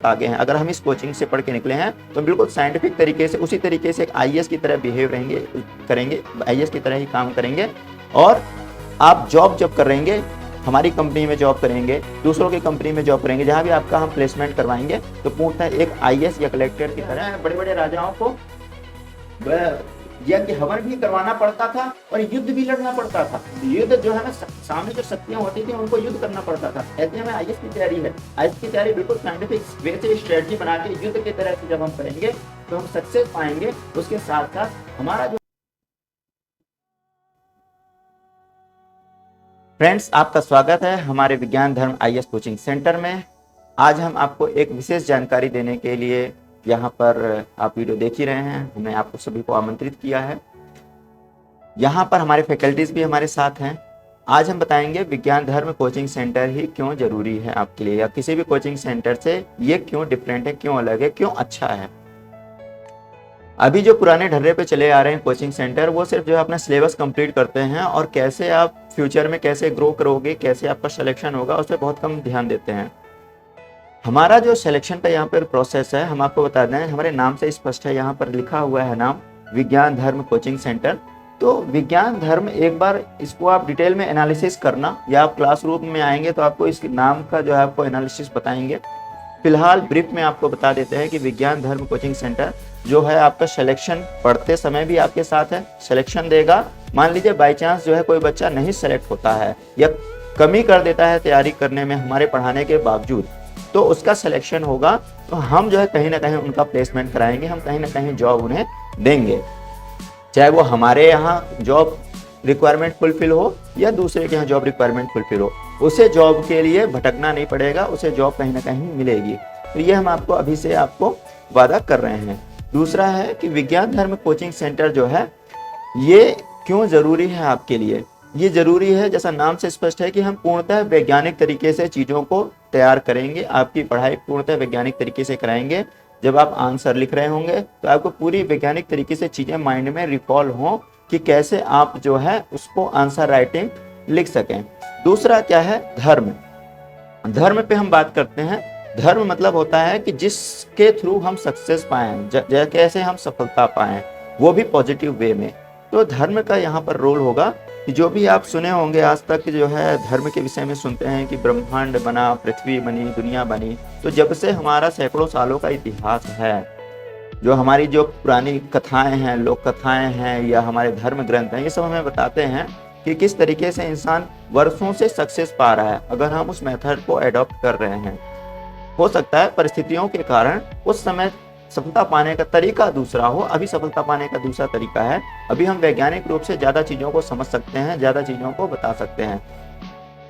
आगे हैं। अगर हम इस कोचिंग से पढ़ के निकले हैं तो बिल्कुल साइंटिफिक तरीके से उसी तरीके से एक आईएएस की तरह बिहेव करेंगे, आईएएस की तरह ही काम करेंगे। और आप जॉब जब करेंगे, हमारी कंपनी में जॉब करेंगे, दूसरों की कंपनी में जॉब करेंगे, जहाँ भी आपका हम प्लेसमेंट करवाएंगे तो पूर्णतः एक आईएएस या कलेक्टर की तरह बड़े बड़े राजाओं को यज्ञ हवन भी करवाना पड़ता था और युद्ध भी लड़ना पड़ता था। युद्ध जो है ना, सामने जो शक्तियां होती थी उनको युद्ध करना पड़ता था। ऐसे में आईएएस की तैयारी है। आईएएस की तैयारी बिल्कुल साइंटिफिक वे से स्ट्रेटजी बना के युद्ध की तरह से जब हम करेंगे तो हम सक्सेस पाएंगे। उसके साथ साथ हमारा जो फ्रेंड्स, आपका स्वागत है हमारे विज्ञान धर्म आईएएस कोचिंग सेंटर में। आज हम आपको एक विशेष जानकारी देने के लिए यहाँ पर आप वीडियो देख ही रहे हैं। हमने आपको सभी को आमंत्रित किया है। यहाँ पर हमारे फैकल्टीज भी हमारे साथ हैं। आज हम बताएंगे विज्ञान धर्म कोचिंग सेंटर ही क्यों जरूरी है आपके लिए, या किसी भी कोचिंग सेंटर से ये क्यों डिफरेंट है, क्यों अलग है, क्यों अच्छा है। अभी जो पुराने ढर्रे पे चले आ रहे हैं कोचिंग सेंटर, वो सिर्फ जो है अपना सिलेबस कंप्लीट करते हैं और कैसे आप फ्यूचर में कैसे ग्रो करोगे, कैसे आपका सिलेक्शन होगा, उस पर बहुत कम ध्यान देते हैं। हमारा जो सिलेक्शन का यहाँ पर प्रोसेस है, हम आपको बता दें, हमारे नाम से स्पष्ट है, यहाँ पर लिखा हुआ है नाम विज्ञान धर्म कोचिंग सेंटर। तो विज्ञान धर्म, एक बार इसको आप डिटेल में एनालिसिस करना, या आप क्लासरूम में आएंगे तो आपको इस नाम का जो है आपको एनालिसिस बताएंगे। फिलहाल ब्रीफ में आपको बता देते हैं कि विज्ञान धर्म कोचिंग सेंटर जो है आपका सिलेक्शन पढ़ते समय भी आपके साथ है, सिलेक्शन देगा। मान लीजिए बाई चांस जो है कोई बच्चा नहीं सेलेक्ट होता है या कमी कर देता है तैयारी करने में हमारे पढ़ाने के बावजूद, तो उसका सिलेक्शन होगा तो हम जो है कहीं ना कहीं उनका प्लेसमेंट कराएंगे, हम कहीं ना कहीं जॉब उन्हें देंगे। चाहे वो हमारे यहाँ जॉब रिक्वायरमेंट फुलफिल हो या दूसरे के यहाँ जॉब रिक्वायरमेंट फुलफिल हो, उसे जॉब के लिए भटकना नहीं पड़ेगा, उसे जॉब कहीं ना कहीं मिलेगी। तो ये हम आपको अभी से आपको वादा कर रहे हैं। दूसरा है कि विज्ञान धर्म कोचिंग सेंटर जो है ये क्यों ज़रूरी है आपके लिए। ये ज़रूरी है, जैसा नाम से स्पष्ट है, कि हम पूर्णतः वैज्ञानिक तरीके से चीज़ों को तैयार करेंगे। आपकी पढ़ाई पूर्णतः वैज्ञानिक तरीके से कराएंगे। जब आप आंसर लिख रहे होंगे तो आपको पूरी वैज्ञानिक तरीके से चीज़ें माइंड में रिकॉल हों कि कैसे आप जो है उसको आंसर राइटिंग लिख सकें। दूसरा क्या है, धर्म। धर्म पे हम बात करते हैं। धर्म मतलब होता है कि जिसके थ्रू हम सक्सेस पाएं, कैसे हम सफलता पाएं, वो भी पॉजिटिव वे में। तो धर्म का यहाँ पर रोल होगा कि जो भी आप सुने होंगे आज तक जो है धर्म के विषय में सुनते हैं कि ब्रह्मांड बना, पृथ्वी बनी, दुनिया बनी। तो जब से हमारा सैकड़ों सालों का इतिहास है, जो हमारी जो पुरानी कथाएं हैं, लोक कथाएं हैं, या हमारे धर्म ग्रंथ हैं, ये सब हमें बताते हैं कि किस तरीके से इंसान वर्षों से सक्सेस पा रहा है अगर हम उस मेथड को एडॉप्ट कर रहे हैं। हो सकता है परिस्थितियों के कारण उस समय सफलता पाने का तरीका दूसरा हो, अभी सफलता पाने का दूसरा तरीका है। अभी हम वैज्ञानिक रूप से ज़्यादा चीज़ों को समझ सकते हैं, ज़्यादा चीज़ों को बता सकते हैं।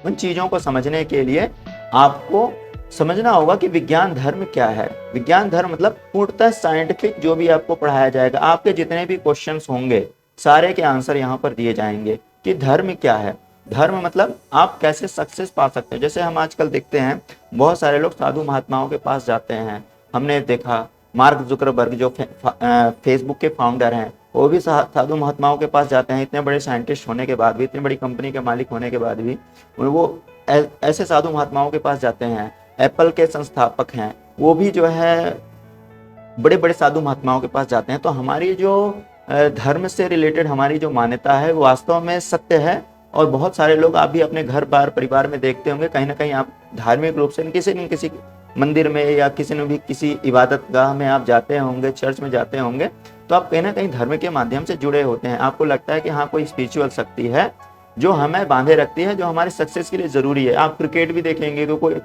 उन चीज़ों को समझने के लिए आपको समझना होगा कि विज्ञान धर्म क्या है। विज्ञान धर्म मतलब पूर्णतः साइंटिफिक जो भी आपको पढ़ाया जाएगा, आपके जितने भी क्वेश्चंस होंगे सारे के आंसर यहाँ पर दिए जाएंगे कि धर्म क्या है। धर्म मतलब आप कैसे सक्सेस पा सकते हैं। जैसे हम आजकल देखते हैं बहुत सारे लोग साधु महात्माओं के पास जाते हैं। हमने देखा मार्क जुकरबर्ग जो फेसबुक के फाउंडर हैं, वो भी साधु महात्माओं के पास जाते हैं। इतने बड़े साइंटिस्ट होने के बाद भी, इतनी बड़ी कंपनी के मालिक होने के बाद भी वो ऐसे साधु महात्माओं के पास जाते हैं। एप्पल के संस्थापक हैं, वो भी जो है बड़े बड़े साधु महात्माओं के पास जाते हैं। तो हमारी जो धर्म से रिलेटेड हमारी जो मान्यता है वो वास्तव में सत्य है। और बहुत सारे लोग आप भी अपने घर बार परिवार में देखते होंगे, कहीं ना कहीं आप धार्मिक रूप से किसी न किसी मंदिर में या किसी न भी किसी इबादत गाह में आप जाते होंगे, चर्च में जाते होंगे, तो आप कहीं ना कहीं धर्म के माध्यम से जुड़े होते हैं। आपको लगता है कि हाँ, कोई स्पिरिचुअल शक्ति है जो हमें बांधे रखती है, जो हमारी सक्सेस के लिए ज़रूरी है। आप क्रिकेट भी देखेंगे तो कोई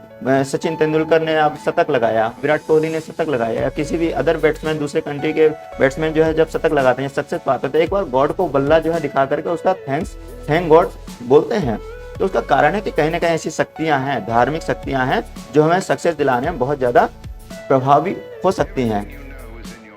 सचिन तेंदुलकर ने आप शतक लगाया, विराट कोहली ने शतक लगाया, या किसी भी अदर बैट्समैन, दूसरे कंट्री के बैट्समैन जो है जब शतक लगाते हैं, सक्सेस पाते हैं, तो एक बार गॉड को बल्ला जो है दिखा करके उसका थैंक गॉड बोलते हैं। तो उसका कारण है कि कहीं ना कहीं ऐसी शक्तियाँ हैं, धार्मिक शक्तियाँ हैं, जो हमें सक्सेस दिलाने में बहुत ज़्यादा प्रभावी हो सकती हैं।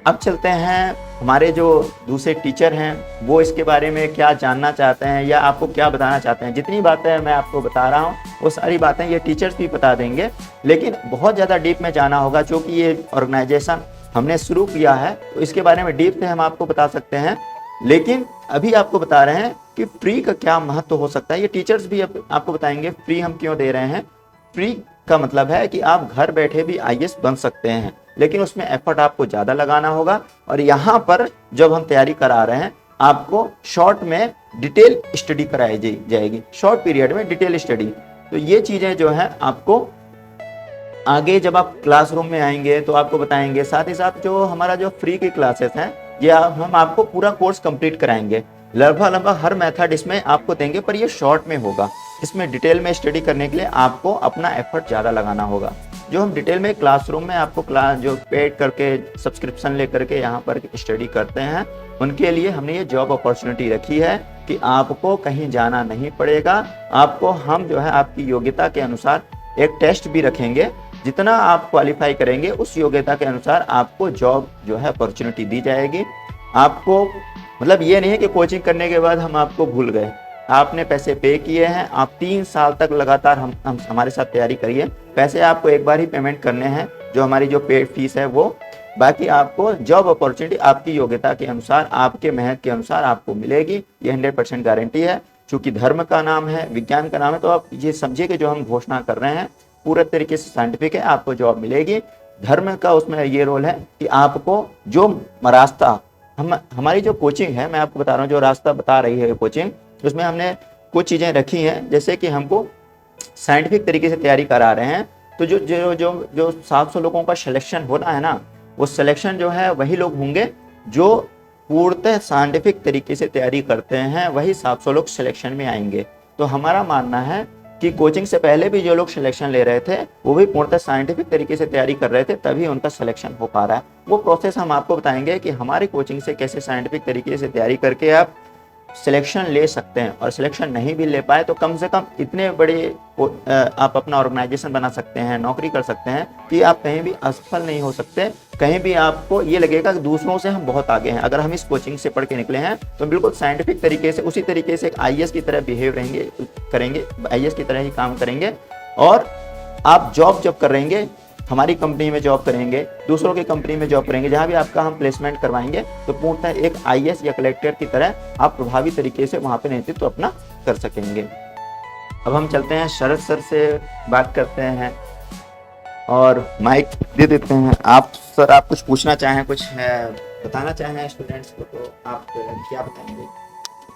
अब चलते हैं, हमारे जो दूसरे टीचर हैं वो इसके बारे में क्या जानना चाहते हैं या आपको क्या बताना चाहते हैं। जितनी बातें मैं आपको बता रहा हूँ वो सारी बातें ये टीचर्स भी बता देंगे, लेकिन बहुत ज़्यादा डीप में जाना होगा। चूँकि ये ऑर्गेनाइजेशन हमने शुरू किया है तो इसके बारे में डीप से हम आपको बता सकते हैं, लेकिन अभी आपको बता रहे हैं कि फ्री का क्या महत्व हो सकता है। ये टीचर्स भी आपको बताएंगे फ्री हम क्यों दे रहे हैं। फ्री का मतलब है कि आप घर बैठे भी आईएएस बन सकते हैं, लेकिन उसमें एफर्ट आपको ज़्यादा लगाना होगा। और यहाँ पर जब हम तैयारी करा रहे हैं, आपको शॉर्ट में डिटेल स्टडी कराई जाएगी, शॉर्ट पीरियड में डिटेल स्टडी। तो ये चीज़ें जो है आपको आगे जब आप क्लासरूम में आएंगे तो आपको बताएंगे। साथ ही साथ जो हमारा जो फ्री की क्लासेस हैं, ये हम आपको पूरा कोर्स कंप्लीट कराएंगे। लगभग हर मेथड इसमें आपको देंगे, पर ये शॉर्ट में होगा। इसमें डिटेल में स्टडी करने के लिए आपको अपना एफर्ट ज़्यादा लगाना होगा। जो हम डिटेल में क्लासरूम में आपको क्लास जो पेड करके सब्सक्रिप्शन ले करके यहाँ पर स्टडी करते हैं, उनके लिए हमने ये जॉब अपॉर्चुनिटी रखी है कि आपको कहीं जाना नहीं पड़ेगा। आपको हम जो है आपकी योग्यता के अनुसार एक टेस्ट भी रखेंगे, जितना आप क्वालिफाई करेंगे उस योग्यता के अनुसार आपको जॉब जो है अपॉर्चुनिटी दी जाएगी। आपको मतलब ये नहीं है कि कोचिंग करने के बाद हम आपको भूल गए, आपने पैसे पे किए हैं, आप 3 साल तक लगातार हम हमारे साथ तैयारी करिए। पैसे आपको एक बार ही पेमेंट करने हैं, जो हमारी जो पेड फीस है वो। बाकी आपको जॉब अपॉर्चुनिटी आपकी योग्यता के अनुसार, आपके मेहनत के अनुसार आपको मिलेगी, ये 100% गारंटी है। चूँकि धर्म का नाम है, विज्ञान का नाम है, तो आप ये समझिए कि जो हम घोषणा कर रहे हैं पूरे तरीके से साइंटिफिक है, आपको जॉब मिलेगी। धर्म का उसमें ये रोल है कि आपको जो रास्ता हमारी जो कोचिंग है, मैं आपको बता रहा हूँ, जो रास्ता बता रही है कोचिंग, उसमें हमने कुछ चीज़ें रखी हैं, जैसे कि हमको साइंटिफिक तरीके से तैयारी करा रहे हैं। तो जो जो जो जो 700 लोगों का सिलेक्शन होना है ना, वो सिलेक्शन जो है वही लोग होंगे जो पूर्णतः साइंटिफिक तरीके से तैयारी करते हैं, वही 700 लोग सिलेक्शन में आएंगे। तो हमारा मानना है कि कोचिंग से पहले भी जो लोग सिलेक्शन ले रहे थे वो भी पूर्णतः साइंटिफिक तरीके से तैयारी कर रहे थे, तभी उनका सिलेक्शन हो पा रहा है। वो प्रोसेस हम आपको बताएंगे कि हमारी कोचिंग से कैसे साइंटिफिक तरीके से तैयारी करके आप सिलेक्शन ले सकते हैं। और सिलेक्शन नहीं भी ले पाए तो कम से कम इतने बड़े आप अपना ऑर्गेनाइजेशन बना सकते हैं, नौकरी कर सकते हैं कि आप कहीं भी असफल नहीं हो सकते। कहीं भी आपको ये लगेगा कि दूसरों से हम बहुत आगे हैं। अगर हम इस कोचिंग से पढ़ के निकले हैं तो बिल्कुल साइंटिफिक तरीके से, उसी तरीके से एक आईएएस की तरह बिहेव करेंगे, आईएएस की तरह ही काम करेंगे। और आप जॉब जब करेंगे, हमारी कंपनी में जॉब करेंगे, दूसरों की कंपनी में जॉब करेंगे, जहाँ भी आपका हम प्लेसमेंट करवाएंगे, तो पूर्णतः एक आईएएस या कलेक्टर की तरह आप प्रभावी तरीके से वहाँ पे नेतृत्व अपना कर सकेंगे। अब हम चलते हैं शरद सर से बात करते हैं और माइक दे देते हैं। आप सर, आप कुछ पूछना चाहें, कुछ बताना चाहें स्टूडेंट्स को, तो आप क्या बताएंगे?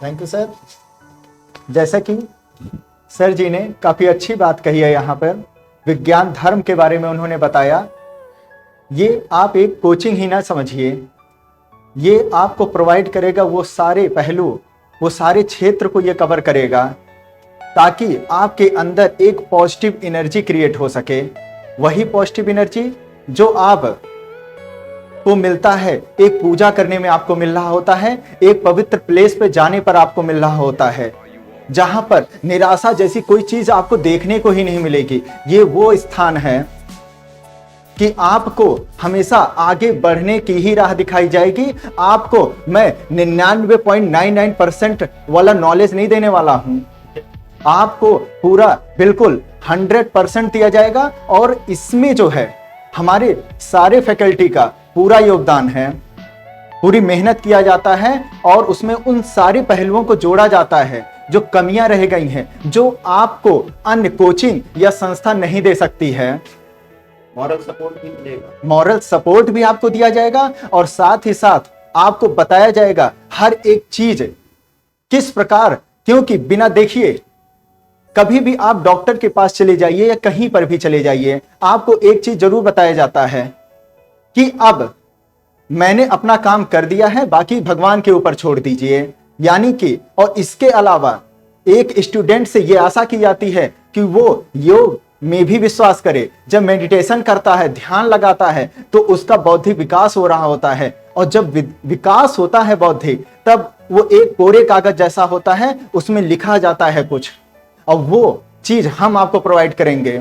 Thank you sir. जैसा कि सर जी ने काफ़ी अच्छी बात कही है, यहाँ पर विज्ञान धर्म के बारे में उन्होंने बताया। ये आप एक कोचिंग ही ना समझिए, ये आपको प्रोवाइड करेगा वो सारे पहलू, वो सारे क्षेत्र को ये कवर करेगा, ताकि आपके अंदर एक पॉजिटिव एनर्जी क्रिएट हो सके। वही पॉजिटिव एनर्जी जो आप को मिलता है एक पूजा करने में आपको मिल रहा होता है, एक पवित्र प्लेस पे जाने पर आपको मिल रहा होता है, जहां पर निराशा जैसी कोई चीज आपको देखने को ही नहीं मिलेगी। ये वो स्थान है कि आपको हमेशा आगे बढ़ने की ही राह दिखाई जाएगी। आपको मैं 99.99% वाला नॉलेज नहीं देने वाला हूं, आपको पूरा बिल्कुल 100% दिया जाएगा। और इसमें जो है हमारे सारे फैकल्टी का पूरा योगदान है, पूरी मेहनत किया जाता है और उसमें उन सारे पहलुओं को जोड़ा जाता है जो कमियां रह गई हैं, जो आपको अन्य कोचिंग या संस्था नहीं दे सकती है। मॉरल सपोर्ट भी मिलेगा, मॉरल सपोर्ट भी आपको दिया जाएगा और साथ ही साथ आपको बताया जाएगा हर एक चीज किस प्रकार, क्योंकि बिना देखिए कभी भी आप डॉक्टर के पास चले जाइए या कहीं पर भी चले जाइए, आपको एक चीज जरूर बताया जाता है कि अब मैंने अपना काम कर दिया है, बाकी भगवान के ऊपर छोड़ दीजिए। यानी कि और इसके अलावा एक स्टूडेंट से यह आशा की जाती है कि वो योग में भी विश्वास करे। जब मेडिटेशन करता है, ध्यान लगाता है, तो उसका बौद्धिक विकास हो रहा होता है। और जब विकास होता है बौद्धिक, तब वो एक कोरे कागज जैसा होता है, उसमें लिखा जाता है कुछ, और वो चीज हम आपको प्रोवाइड करेंगे।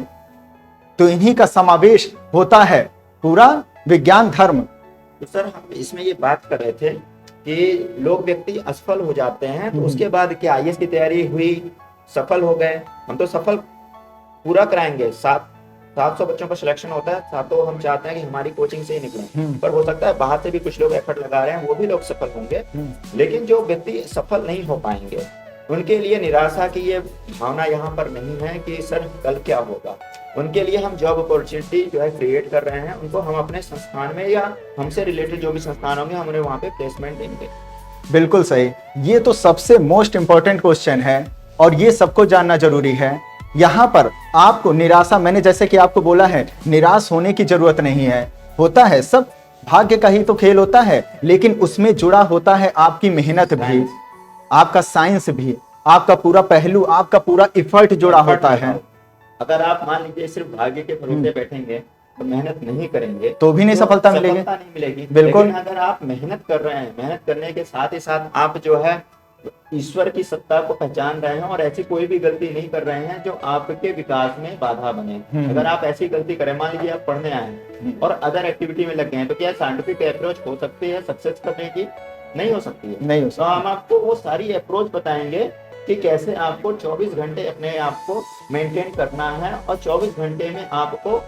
तो इन्हीं का समावेश होता है पूरा विज्ञान धर्म। तो सर, हम इसमें ये बात कर रहे थे कि लोग व्यक्ति असफल हो जाते हैं, तो उसके बाद क्या आईएएस की तैयारी हुई, सफल हो गए, हम तो सफल पूरा कराएंगे। 700 बच्चों का सिलेक्शन होता है, सातों हम चाहते हैं कि हमारी कोचिंग से ही निकलें, पर हो सकता है बाहर से भी कुछ लोग एफर्ट लगा रहे हैं, वो भी लोग सफल होंगे। लेकिन जो व्यक्ति सफल नहीं हो पाएंगे, उनके लिए निराशा की ये भावना यहाँ पर नहीं है कि सर कल क्या होगा। उनके लिए हम जॉब अपॉर्चुनिटी जो है क्रिएट कर रहे हैं। उनको हम अपने संस्थान में या हमसे रिलेटेड जो भी संस्थान होंगे हम उन्हें वहाँ पे प्लेसमेंट देंगे। बिल्कुल सही। ये तो सबसे मोस्ट इंपॉर्टेंट क्वेश्चन है और ये सबको जानना जरूरी है। यहाँ पर आपको निराशा, मैंने जैसे कि आपको बोला है, निराश होने की जरूरत नहीं है। होता है, सब भाग्य का ही तो खेल होता है, लेकिन उसमें जुड़ा होता है आपकी मेहनत भी, आपका साइंस भी, आपका पूरा पहलू, आपका पूरा इफर्ट जुड़ा होता है। अगर आप मान लीजिए सिर्फ भाग्य के भरोसे बैठेंगे तो मेहनत नहीं करेंगे तो भी नहीं सफलता मिलेगी। नहीं मिलेगी। बिल्कुल। लेकिन अगर आप मेहनत कर रहे हैं, मेहनत करने के साथ ही साथ आप जो है ईश्वर की सत्ता को पहचान रहे हैं और ऐसी कोई भी गलती नहीं कर रहे हैं जो आपके विकास में बाधा बने। अगर आप ऐसी गलती करें, मान लीजिए आप पढ़ने आए और अदर एक्टिविटी में लग गए हैं, तो क्या साइंटिफिक अप्रोच हो सकती है सक्सेस करने की? नहीं हो सकती है। नहीं हो तो हम आपको वो सारी अप्रोच बताएंगे कि कैसे आपको 24 घंटे अपने आप को मेंटेन करना है और 24 घंटे में आपको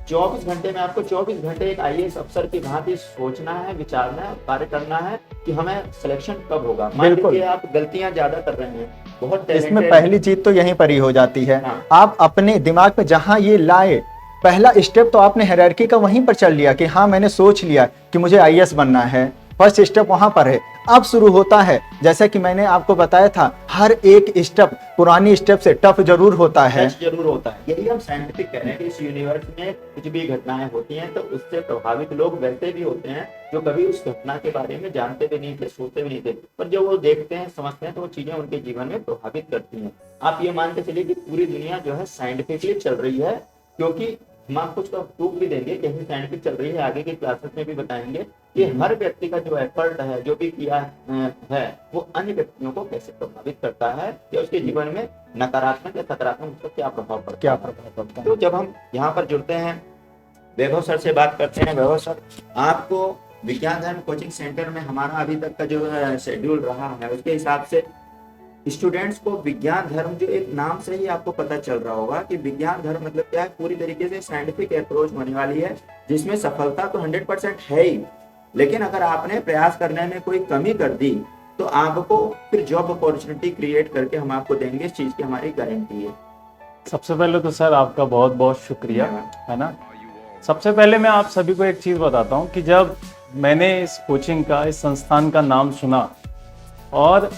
24 घंटे एक आईएएस अफसर की भांति सोचना है, विचारना है, कार्य करना है कि हमें सिलेक्शन कब होगा। मान लीजिए आप गलतियां ज्यादा कर रहे हैं, बहुत इसमें पहली चीज तो यहीं पर ही हो जाती है। हाँ। आप अपने दिमाग में जहां ये लाए, पहला स्टेप तो आपने हायरार्की का वहीं पर चल लिया कि हाँ मैंने सोच लिया कि मुझे आईएएस बनना है। फर्स्ट स्टेप वहां पर है। अब शुरू होता है, जैसा कि मैंने आपको बताया था, हर एक स्टेप पुरानी स्टेप से टफ जरूर होता है। जरूर होता है। यही हम साइंटिफिक कह रहे हैं कि इस यूनिवर्स में कुछ भी घटनाएं होती हैं तो उससे प्रभावित लोग वैसे भी होते हैं जो कभी उस घटना के बारे में जानते भी नहीं थे, सोचते भी नहीं थे, पर जो वो देखते हैं, समझते हैं तो वो चीजें उनके जीवन में प्रभावित करती हैं। आप ये मान के चलिए कि पूरी दुनिया जो है साइंटिफिकली चल रही है, क्योंकि हम आपको उसका प्रूफ भी देंगे कि साइंटिफिक चल रही है, आगे के क्लासेस में भी बताएंगे कि हर व्यक्ति का जो एफर्ट है, जो भी किया है, वो अन्य व्यक्तियों को कैसे प्रभावित करता है या उसके जीवन में नकारात्मक या सकारात्मक उसका क्या प्रभाव पड़ता है। तो जब हम यहाँ पर जुड़ते हैं, वैभव सर से बात करते हैं। वैभव सर, आपको विज्ञान धर्म कोचिंग सेंटर में हमारा अभी तक का जो शेड्यूल रहा है उसके हिसाब से स्टूडेंट्स को विज्ञान धर्म, जो एक नाम से ही आपको पता चल रहा होगा कि विज्ञान धर्म मतलब क्या है, पूरी तरीके से साइंटिफिक अप्रोच होने वाली है जिसमें सफलता तो 100% है ही, लेकिन अगर आपने प्रयास करने में कोई कमी कर दी तो आपको फिर जॉब अपॉर्चुनिटी क्रिएट करके हम आपको देंगे। इस चीज की हमारी गारंटी है। सबसे पहले तो सर आपका बहुत बहुत शुक्रिया, है ना। सबसे पहले मैं आप सभी को एक चीज़ बताता हूँ कि जब मैंने इस कोचिंग का, इस संस्थान का नाम सुना और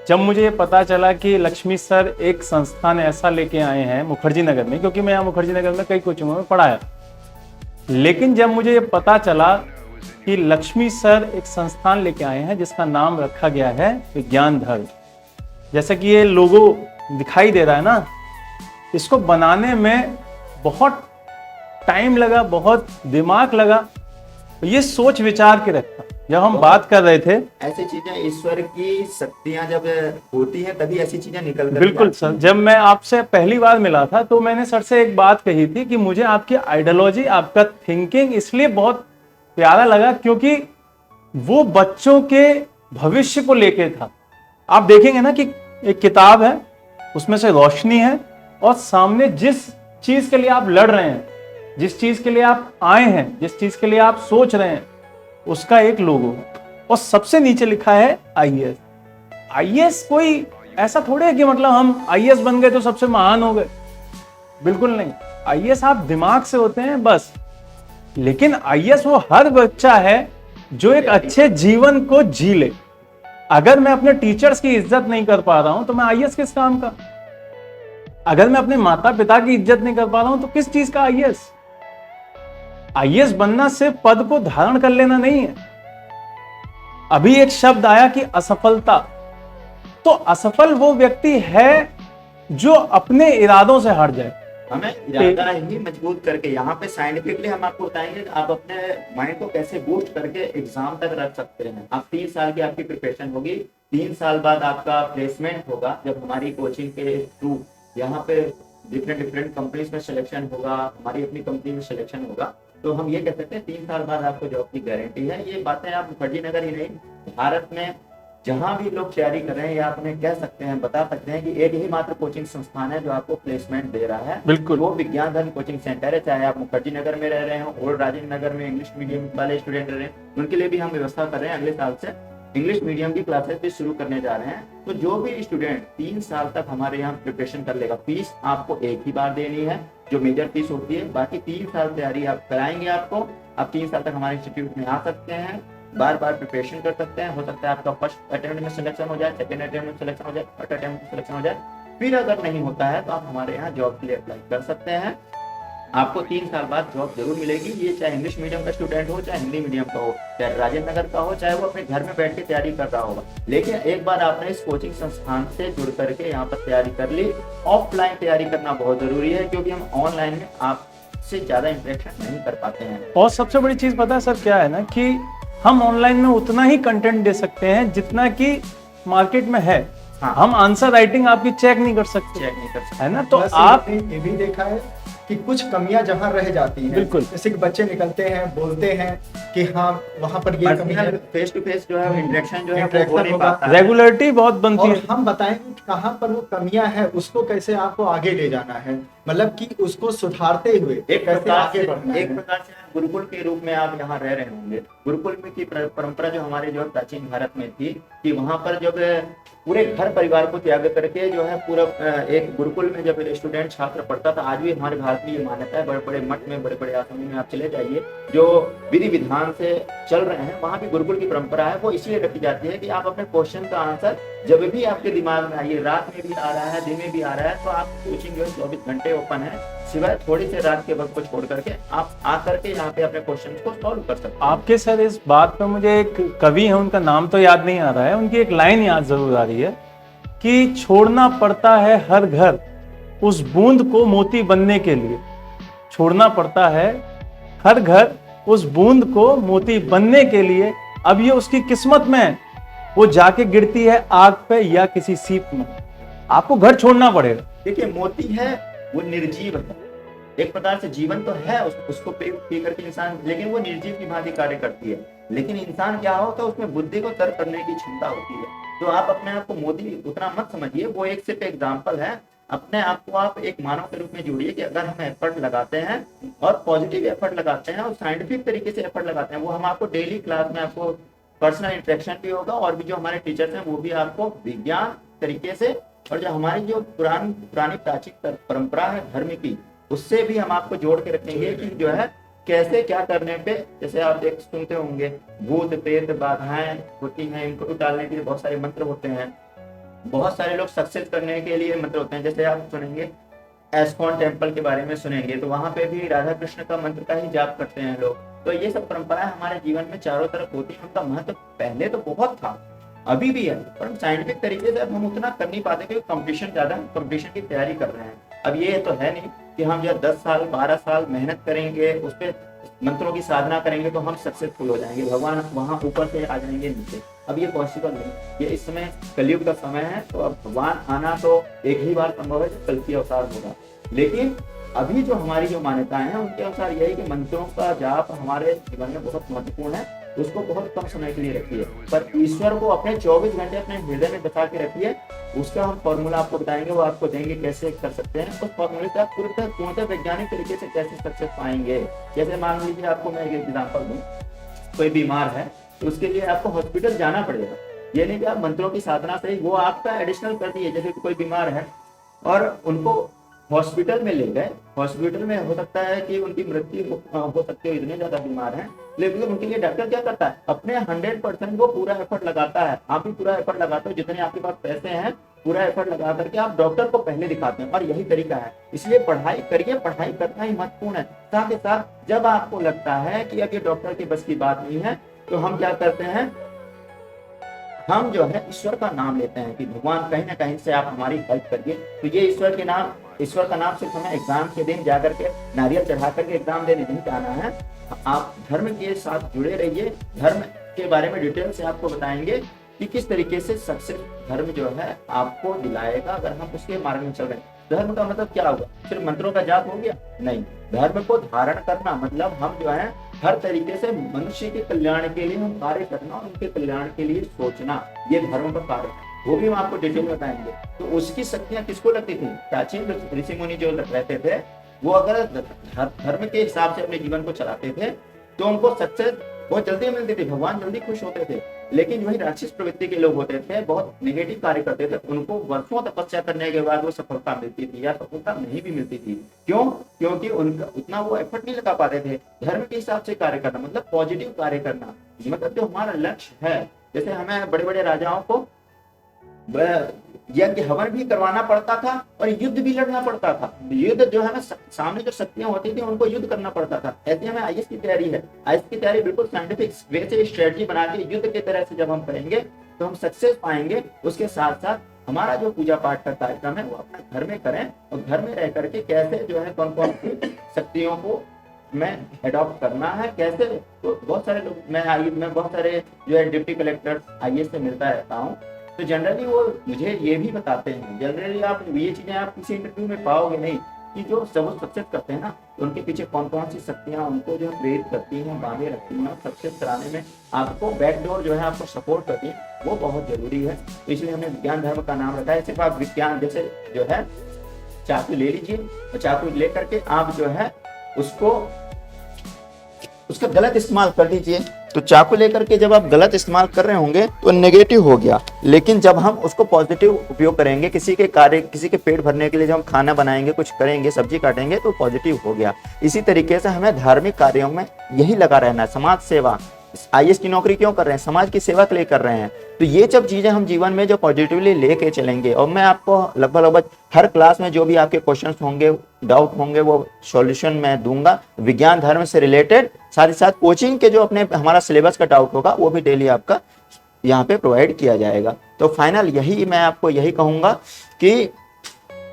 जब मुझे ये पता चला कि लक्ष्मी सर एक संस्थान ऐसा लेके आए हैं मुखर्जी नगर में, क्योंकि मैं यहाँ मुखर्जी नगर में कई कोचिंगों में पढ़ा है, लेकिन जब मुझे ये पता चला कि लक्ष्मी सर एक संस्थान लेके आए हैं जिसका नाम रखा गया है विज्ञान धर्म, जैसा कि ये लोगो दिखाई दे रहा है ना, इसको बनाने में बहुत टाइम लगा, बहुत दिमाग लगा। ये सोच विचार के रखा। जब हम बात कर रहे थे, ऐसी चीजें, ईश्वर की शक्तियां जब होती हैं तभी ऐसी चीजें निकल कर बिल्कुल सर, जब मैं आपसे पहली बार मिला था तो मैंने सर से एक बात कही थी कि मुझे आपकी आइडियोलॉजी, आपका थिंकिंग इसलिए बहुत प्यारा लगा क्योंकि वो बच्चों के भविष्य को लेके था। आप देखेंगे ना कि एक किताब है, उसमें से रोशनी है और सामने जिस चीज के लिए आप लड़ रहे हैं, जिस चीज के लिए आप आए हैं, जिस चीज के लिए आप सोच रहे हैं, उसका एक लोगो है और सबसे नीचे लिखा है आईएएस। आईएएस कोई ऐसा थोड़े है कि मतलब हम आईएएस बन गए तो सबसे महान हो गए, बिल्कुल नहीं। आईएएस आप दिमाग से होते हैं बस, लेकिन आईएएस वो हर बच्चा है जो एक अच्छे जीवन को जी ले। अगर मैं अपने टीचर्स की इज्जत नहीं कर पा रहा हूं तो मैं आईएएस किस काम का? अगर मैं अपने माता पिता की इज्जत नहीं कर पा रहा हूं तो किस चीज का आईएएस? आईएएस बनना सिर्फ पद को धारण कर लेना नहीं है। अभी एक शब्द आया कि असफलता, तो असफल वो व्यक्ति है जो अपने इरादों से हट जाए। हमें इरादा ही मजबूत करके, यहाँ पे साइंटिफिकली हम आपको बताएंगे कि आप अपने माइंड को कैसे बूस्ट करके एग्जाम तक रख सकते हैं। आप 3 साल की आपकी प्रिपरेशन होगी, 3 साल बाद आपका प्लेसमेंट होगा। जब हमारी कोचिंग के थ्रू यहाँ पे डिफरेंट कंपनीज में सिलेक्शन होगा, हमारी अपनी कंपनी में सिलेक्शन होगा, तो हम ये कह सकते हैं 3 साल बाद आपको जॉब की गारंटी है। ये बातें आप मुखर्जी नगर ही नहीं, भारत में जहां भी लोग तैयारी कर रहे हैं, या अपने कह सकते हैं, बता सकते हैं कि एक ही मात्र कोचिंग संस्थान है जो आपको प्लेसमेंट दे रहा है। बिल्कुल, वो विज्ञान धर्म कोचिंग सेंटर है। चाहे आप मुखर्जी नगर में रह रहे हो और राजेंद्र नगर में इंग्लिश मीडियम वाले स्टूडेंट रह रहे हैं, उनके लिए भी हम व्यवस्था कर रहे हैं अगले साल से इंग्लिश मीडियम की क्लासेस भी शुरू करने जा रहे हैं। तो जो भी स्टूडेंट 3 साल तक हमारे यहाँ प्रिपरेशन कर लेगा, फीस आपको एक ही बार देनी है जो मेजर फीस होती है, बाकी 3 साल तैयारी आप कराएंगे आपको। आप 3 साल तक हमारे इंस्टीट्यूट में आ सकते हैं, बार बार प्रिपरेशन कर सकते हैं। हो सकता है आपका फर्स्ट अटेम्प्ट में सिलेक्शन हो जाए, सेकंड अटेम्प्ट में सिलेक्शन हो जाए, थर्ड अटेम्प्ट में सिलेक्शन हो जाए। फिर अगर नहीं होता है तो आप हमारे यहाँ जॉब के लिए अप्लाई कर सकते हैं। आपको 3 साल बाद जॉब जरूर मिलेगी। ये चाहे इंग्लिश मीडियम का स्टूडेंट हो, चाहे हिंदी मीडियम का हो, चाहे राजेंद्र नगर का हो, चाहे वो अपने घर में बैठ के तैयारी कर रहा होगा। लेकिन एक बार आपने इस कोचिंग संस्थान से जुड़ करके यहाँ पर तैयारी कर ली। ऑफलाइन तैयारी करना बहुत जरूरी है, क्योंकि हम ऑनलाइन में आपसे ज्यादा इंटरेक्शन नहीं कर पाते हैं। और सबसे बड़ी चीज पता है सर क्या है ना, कि हम ऑनलाइन में उतना ही कंटेंट दे सकते हैं जितना कि मार्केट में है। हाँ। हम आंसर राइटिंग आपकी चेक नहीं कर सकते, चेक नहीं कर सकते, है ना। तो प्लस आप ये भी देखा है कि कुछ कमियां जहां रह जाती हैं, बिल्कुल। जैसे कि बच्चे निकलते हैं बोलते हैं कि हाँ वहां पर ये कमी है, फेस टू फेस जो है इंटरेक्शन जो है वो Interaction हो नहीं होगा। पाता है। रेगुलरिटी बहुत बनती और है। हम बताएंगे कि कहाँ पर वो कमियां हैं, उसको कैसे आपको आगे ले जाना है, मतलब कि उसको सुधारते हुए एक कैसे प्रकार आगे से बढ़ना एक है। प्रकार से गुरुकुल के रूप में आप यहाँ रह रहे होंगे। गुरुकुल में की परंपरा जो हमारे जो प्राचीन भारत में थी, कि वहां पर जब पूरे घर परिवार को त्याग करके जो है पूरा एक गुरुकुल में जब स्टूडेंट छात्र पढ़ता था। आज भी हमारे भारत में ये मान्यता है, बड़े बड़े मठ में, बड़े बड़े आश्रमों में आप चले जाइए जो विधि विधान से चल रहे हैं, वहां भी गुरुकुल की परंपरा है। वो इसलिए रखी जाती है कि आप अपने क्वेश्चन का आंसर जब भी आपके दिमाग में आइए, रात में भी आ रहा है, दिन में भी आ रहा है, तो आप कोचिंग जो है 24 घंटे ओपन है, सिवाय थोड़ी से रात के वक्त को छोड़ करके आप आकर के यहाँ पे अपने क्वेश्चन को सॉल्व कर सकते हैं। आपके सर इस बात पे मुझे एक कवि है, उनका नाम तो याद नहीं आ रहा है, उनकी एक लाइन याद जरूर आ रही है कि छोड़ना पड़ता है हर घर उस बूंद को मोती बनने के लिए। छोड़ना पड़ता है हर घर उस बूंद को मोती बनने के लिए। अब ये उसकी किस्मत में है, वो जाके गिरती है आग पे या किसी सीप में। आपको घर छोड़ना पड़ेगा। देखिए, मोती है वो निर्जीव है, एक प्रकार से जीवन तो है उसको पी करके इंसान, लेकिन वो निर्जीव की भांति कार्य करती है। लेकिन इंसान क्या होता है, उसमें बुद्धि को तर्क करने की क्षमता होती है। तो आप अपने आप को मोदी उतना मत समझिए, वो एक सिर्फ एग्जाम्पल है। अपने आप को आप एक मानव के रूप में जोड़िए कि अगर हम एफर्ट लगाते हैं और पॉजिटिव एफर्ट लगाते हैं और साइंटिफिक तरीके से एफर्ट लगाते हैं, वो हम आपको डेली क्लास में आपको पर्सनल इंटरेक्शन भी होगा, और भी जो हमारे टीचर्स हैं वो भी आपको विज्ञान तरीके से, और जो हमारी जो पुरानी प्राचीन परंपरा है धर्म की, उससे भी हम आपको जोड़ के रखेंगे कि जो है कैसे क्या करने पे, जैसे आप देख सुनते होंगे भूत प्रेत बाधाएं होती हैं, इनको टालने के लिए बहुत सारे मंत्र होते हैं। बहुत सारे लोग सक्सेस करने के लिए मंत्र होते हैं। जैसे आप सुनेंगे एस्कॉन टेम्पल के बारे में सुनेंगे, तो वहां पे भी राधा कृष्ण का मंत्र का ही जाप करते हैं लोग। तो ये सब परंपराएं हमारे जीवन में चारों तरफ होती हैं। उनका महत्व पहले तो बहुत था, अभी भी है, पर साइंटिफिक तरीके से अब हम उतना कर नहीं पाते क्योंकि कंपटीशन ज्यादा, हम कंपटीशन की तैयारी कर रहे हैं। अब ये तो है नहीं कि हम जो 10 साल 12 साल मेहनत करेंगे, उस पर मंत्रों की साधना करेंगे तो हम सक्सेसफुल हो जाएंगे, भगवान वहां ऊपर से आ जाएंगे नीचे। अब ये पॉसिबल नहीं, ये इस समय कलयुग का समय है, तो अब भगवान आना तो एक ही बार संभव है जब कल्कि अवतार होगा। लेकिन अभी जो हमारी जो मान्यताएं हैं उनके अनुसार यही कि मंत्रों का जाप हमारे जीवन में बहुत महत्वपूर्ण है, उसको बहुत कम समय के लिए रखिए, पर ईश्वर को अपने 24 घंटे अपने हृदय में बचा के रखिए। उसका हम फॉर्मूला आपको बताएंगे, वो आपको देंगे कैसे कर सकते हैं। उस फॉर्मूले से आप पूर्णतः वैज्ञानिक तरीके से कैसे सक्सेस पाएंगे। जैसे मान लीजिए आपको मैं एक एग्जाम्पल दूं, कोई बीमार है तो उसके लिए आपको हॉस्पिटल जाना पड़ेगा। ये नहीं कि आप मंत्रों की साधना से ही वो आपका एडिशनल कर दिए। जैसे कोई बीमार है और उनको हॉस्पिटल में ले गए, हॉस्पिटल में हो सकता है कि उनकी मृत्यु हो सकती है, इतने ज्यादा बीमार हैं, लेकिन उनके लिए डॉक्टर क्या करता है, अपने 100% वो पूरा एफर्ट लगाता है। आप भी पूरा एफर्ट लगाते हो, जितने आपके पास पैसे हैं पूरा एफर्ट लगा करके आप डॉक्टर को पहले दिखाते हैं, और यही तरीका है। इसलिए पढ़ाई करिए, पढ़ाई करना ही महत्वपूर्ण है। साथ ही साथ जब आपको लगता है कि अब ये डॉक्टर की बस की बात नहीं है, तो हम क्या करते हैं, हम जो है ईश्वर का नाम लेते हैं कि भगवान कहीं ना कहीं से आप हमारी हेल्प करिए। तो ये ईश्वर का नाम सिर्फ हमें एग्जाम के दिन जाकर के नारियल चढ़ा करके एग्जाम देने नहीं जाना है। आप धर्म के साथ जुड़े रहिए, धर्म के बारे में डिटेल से आपको बताएंगे कि किस तरीके से सक्सेस धर्म जो है आपको दिलाएगा अगर हम उसके मार्ग में चल रहे हैं। धर्म का मतलब क्या होगा, सिर्फ मंत्रों का जाप हो गया? नहीं, धर्म को धारण करना मतलब हम जो है हर तरीके से मनुष्य के कल्याण के लिए हम कार्य करना और उनके कल्याण के लिए सोचना, ये धर्म का कार्य है। वो भी हम आपको डिटेल में बताएंगे। तो उसकी शक्तियां किसको लगती थी? प्राचीन ऋषि मुनि जो रहते थे, वो अगर धर्म के हिसाब से अपने जीवन को चलाते थे तो उनको सक्सेस बहुत जल्दी मिलती थी, भगवान जल्दी खुश होते थे। लेकिन वही राक्षस प्रवृत्ति के लोग होते थे, बहुत नेगेटिव कार्य करते थे, उनको वर्षों तपस्या करने के बाद वो सफलता मिलती थी या सफलता नहीं भी मिलती थी। क्यों? क्योंकि उनका उतना वो एफर्ट नहीं लगा पाते थे धर्म के हिसाब से कार्य करना, मतलब पॉजिटिव कार्य करना, मतलब जो हमारा लक्ष्य है। जैसे हमें बड़े बड़े राजाओं को यज्ञ हवन भी करवाना पड़ता था और युद्ध भी लड़ना पड़ता था। युद्ध जो है सामने जो शक्तियां होती थी उनको युद्ध करना पड़ता था। ऐसे हमें आईएएस की तैयारी है, आईएएस की तैयारी बिल्कुल साइंटिफिक वे से स्ट्रेटजी बना के युद्ध की तरह से जब हम करेंगे तो हम सक्सेस पाएंगे। उसके साथ साथ हमारा जो पूजा पाठ का कार्यक्रम है वो अपने घर में करें और घर में रह करके कैसे जो है कौन कौन सी शक्तियों को मैं अडॉप्ट करना है, कैसे। तो बहुत सारे लोग मैं बहुत सारे जो है डिप्टी कलेक्टर आईएएस से मिलता रहता हूँ, तो जनरली वो मुझे ये भी बताते हैं, जनरली आप ये चीजें आप किसी इंटरव्यू में पाओगे नहीं कि जो सब सक्सेस करते हैं ना, तो उनके पीछे कौन कौन सी शक्तियां उनको जो प्रेरित करती हैं, बांधे रखती हैं और सक्सेस कराने में आपको बैकडोर जो है आपको सपोर्ट करती है, वो बहुत जरूरी है। तो इसलिए हमने विज्ञान धर्म का नाम रखा है। सिर्फ आप विज्ञान जैसे जो है चाकू ले लीजिए और चाकू ले करके आप जो है उसका गलत इस्तेमाल कर लीजिए। तो चाकू लेकर के जब आप गलत इस्तेमाल कर रहे होंगे तो नेगेटिव हो गया, लेकिन जब हम उसको पॉजिटिव उपयोग करेंगे, किसी के पेट भरने के लिए जब हम खाना बनाएंगे, कुछ करेंगे, सब्जी काटेंगे, तो पॉजिटिव हो गया। इसी तरीके से हमें धार्मिक कार्यों में यही लगा रहना है। समाज सेवा, आईएएस की नौकरी क्यों कर रहे हैं? समाज की सेवा के लिए कर रहे हैं। तो ये सब चीजें हम जीवन में जो पॉजिटिवली लेके चलेंगे, और मैं आपको लगभग हर क्लास में जो भी आपके क्वेश्चंस होंगे, डाउट होंगे, वो सॉल्यूशन मैं दूंगा विज्ञान धर्म से रिलेटेड। साथ ही साथ कोचिंग के जो अपने हमारा सिलेबस का डाउट होगा वो भी डेली आपका यहाँ पे प्रोवाइड किया जाएगा। तो फाइनल यही मैं आपको यही कहूंगा कि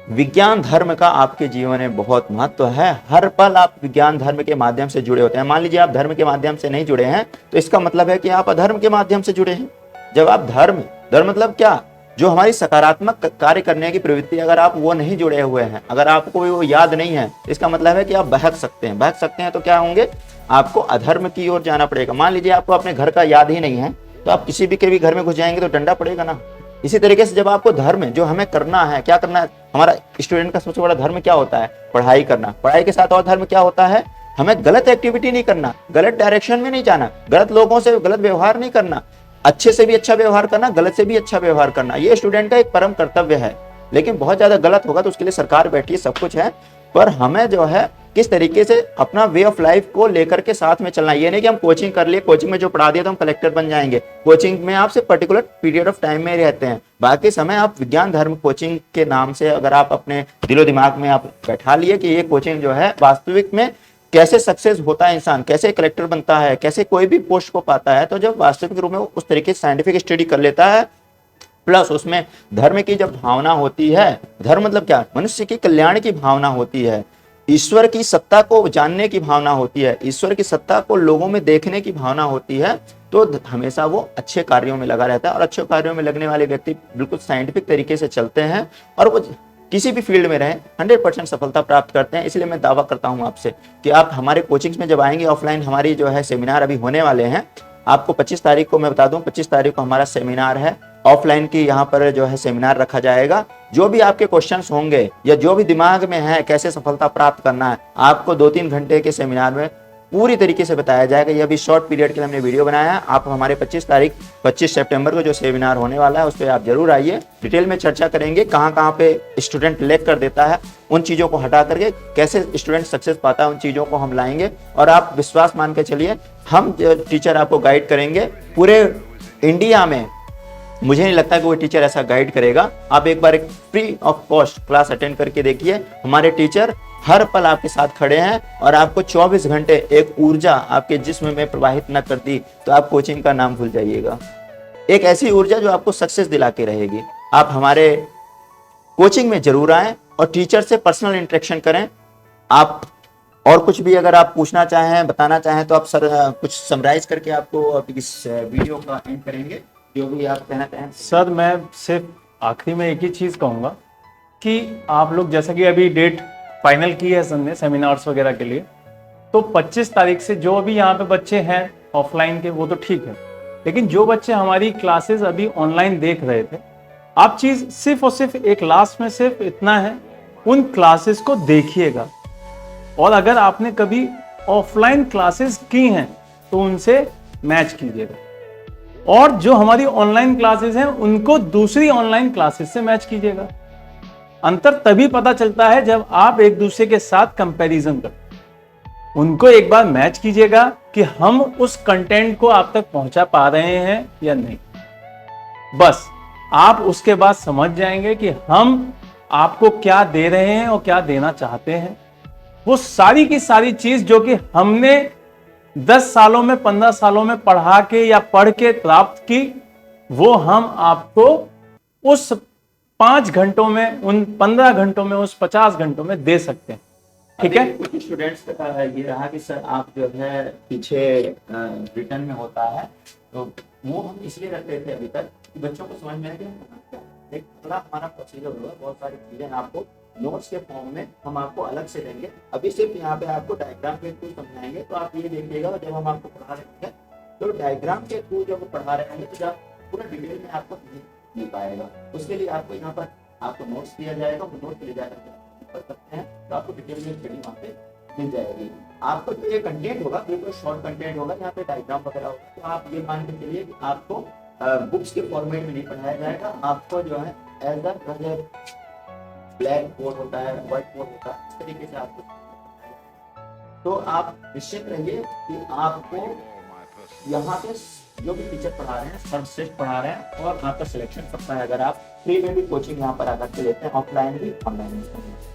विज्ञान धर्म का आपके जीवन में बहुत महत्व है। हर पल आप विज्ञान धर्म के माध्यम से जुड़े होते हैं। मान लीजिए आप धर्म के माध्यम से नहीं जुड़े हैं तो इसका मतलब है कि आप अधर्म के माध्यम से जुड़े हैं। जब आप धर्म मतलब क्या, जो हमारी सकारात्मक कार्य करने की प्रवृत्ति, अगर आप वो नहीं जुड़े हुए हैं, अगर आपको वो याद नहीं है, इसका मतलब है कि आप बहक सकते हैं। तो क्या होंगे? आपको अधर्म की ओर जाना पड़ेगा। मान लीजिए आपको अपने घर का याद ही नहीं है तो आप किसी भी के भी घर में घुस जाएंगे तो डंडा पड़ेगा ना। इसी तरीके से जब आपको धर्म जो हमें करना है, क्या करना है, हमारा स्टूडेंट का सबसे बड़ा धर्म क्या होता है? पढ़ाई करना। पढ़ाई के साथ और धर्म क्या होता है? हमें गलत एक्टिविटी नहीं करना, गलत डायरेक्शन में नहीं जाना, गलत लोगों से गलत व्यवहार नहीं करना, अच्छे से भी अच्छा व्यवहार करना, गलत से भी अच्छा व्यवहार करना। ये स्टूडेंट का एक परम कर्तव्य है। लेकिन बहुत ज्यादा गलत होगा तो उसके लिए सरकार बैठी है, सब कुछ है, पर हमें जो है किस तरीके से अपना वे ऑफ लाइफ को लेकर के साथ में चलना। ये नहीं कि हम कोचिंग कर लिए, कोचिंग में जो पढ़ा दिया तो हम कलेक्टर बन जाएंगे। कोचिंग में आप सिर्फ पर्टिकुलर पीरियड ऑफ टाइम में रहते हैं, बाकी समय आप विज्ञान धर्म कोचिंग के नाम से अगर आप अपने दिलो दिमाग में आप बैठा लिए कि ये कोचिंग जो है वास्तविक में कैसे सक्सेस होता है इंसान, कैसे कलेक्टर बनता है, कैसे कोई भी पोस्ट को पाता है, तो जब वास्तविक रूप में उस तरीके से साइंटिफिक स्टडी कर लेता है, प्लस उसमें धर्म की जब भावना होती है, धर्म मतलब क्या, मनुष्य की कल्याण की भावना होती है, ईश्वर की सत्ता को जानने की भावना होती है, ईश्वर की सत्ता को लोगों में देखने की भावना होती है, तो हमेशा वो अच्छे कार्यों में लगा रहता है। और अच्छे कार्यों में लगने वाले व्यक्ति बिल्कुल साइंटिफिक तरीके से चलते हैं और वो किसी भी फील्ड में रहें 100% सफलता प्राप्त करते हैं। इसलिए मैं दावा करता हूं आपसे कि आप हमारे कोचिंग्स में जब आएंगे, ऑफलाइन हमारी जो है सेमिनार अभी होने वाले हैं, आपको 25 तारीख को मैं बता दूं, 25 तारीख को हमारा सेमिनार है, ऑफलाइन की यहाँ पर जो है सेमिनार रखा जाएगा। जो भी आपके क्वेश्चंस होंगे या जो भी दिमाग में है कैसे सफलता प्राप्त करना है, आपको 2-3 घंटे के सेमिनार में पूरी तरीके से बताया जाएगा। यह भी शॉर्ट पीरियड के लिए हमने वीडियो बनाया है। आप हमारे 25 सितंबर को जो सेमिनार होने वाला है उस पर आप जरूर आइए। डिटेल में चर्चा करेंगे कहाँ कहाँ पे स्टूडेंट लैग कर देता है, उन चीज़ों को हटा करके कैसे स्टूडेंट सक्सेस पाता है, उन चीज़ों को हम लाएंगे। और आप विश्वास मान के चलिए, हम टीचर आपको गाइड करेंगे पूरे इंडिया में। मुझे नहीं लगता कि वो टीचर ऐसा गाइड करेगा। आप एक बार एक free of cost class attend करके देखिए। हमारे टीचर हर पल आपके साथ खड़े हैं और आपको 24 घंटे एक ऊर्जा आपके जिस्म में प्रवाहित न करती तो आप कोचिंग का नाम भूल जाइएगा। एक ऐसी ऊर्जा जो आपको सक्सेस दिला के रहेगी। आप हमारे कोचिंग में जरूर आएं और टीचर से पर्सनल इंटरेक्शन करें। आप और कुछ भी अगर आप पूछना चाहें, बताना चाहें तो आप सर कुछ समराइज करके आपको इस वीडियो का एंड करेंगे, जो भी आप कहना चाहें। सर मैं सिर्फ आखिरी में एक ही चीज़ कहूँगा कि आप लोग जैसा कि अभी डेट फाइनल की है सर ने सेमिनार्स वगैरह के लिए, तो 25 तारीख से जो अभी यहाँ पे बच्चे हैं ऑफलाइन के वो तो ठीक है, लेकिन जो बच्चे हमारी क्लासेस अभी ऑनलाइन देख रहे थे, आप चीज़ सिर्फ और सिर्फ एक लास्ट में सिर्फ इतना है, उन क्लासेस को देखिएगा। और अगर आपने कभी ऑफलाइन क्लासेस की हैं तो उनसे मैच कीजिएगा। और जो हमारी ऑनलाइन क्लासेस हैं उनको दूसरी ऑनलाइन क्लासेस से मैच कीजिएगा। अंतर तभी पता चलता है जब आप एक दूसरे के साथ कंपैरिजन करते हैं। उनको एक बार मैच कीजिएगा कि हम उस कंटेंट को आप तक पहुंचा पा रहे हैं या नहीं। बस आप उसके बाद समझ जाएंगे कि हम आपको क्या दे रहे हैं और क्या देना चाहते हैं। वो सारी की सारी चीज जो कि हमने 10 सालों में 15 सालों में पढ़ा के या पढ़ के प्राप्त की, वो हम आपको उस 5 घंटों में, उन 15 घंटों में, उस 50 घंटों में दे सकते हैं। ठीक है। कुछ स्टूडेंट्स ये रहा कि सर आप जो है पीछे रिटर्न में होता है, तो वो हम इसलिए रखते थे अभी तक कि बच्चों को समझ में आए कि एक थोड़ा हमारा प्रोसीजर होगा, बहुत सारी चीजें आपको नोट्स के फॉर्म में हम आपको अलग से देंगे। अभी सिर्फ यहाँ पे आपको डायग्राम के थ्रू समझाएंगे, तो आप ये देखिएगा जब हम आपको पढ़ा रहे हैं तो डायग्राम के थ्रू जब पढ़ा रहे हैं तो जब पूरा डिटेल में आपको मिल पाएगा। उसके लिए आपको यहाँ पर आपको नोट्स दिया जाएगा, वो नोट ले जाकर पढ़ सकते हैं, तो आपको डिटेल में स्टडी वहाँ पे मिल जाएगी। आपको जो ये कंटेंट होगा बिल्कुल शॉर्ट कंटेंट होगा, यहाँ पे डायग्राम वगैरह होगा, तो आप ये मान के चलिए कि आपको बुक्स के फॉर्मेट में नहीं पढ़ाया जाएगा। आपको जो है एज अ ब्लैक बोर्ड होता है, व्हाइट बोर्ड होता है, इस तरीके से आपको, तो आप निश्चित रहिए कि आपको यहाँ पे जो भी टीचर पढ़ा रहे हैं सर्वश्रेष्ठ पढ़ा रहे हैं और आपका सिलेक्शन करता है। अगर आप फ्री में भी कोचिंग यहाँ पर आकर के लेते हैं, ऑफलाइन भी ऑनलाइन भी।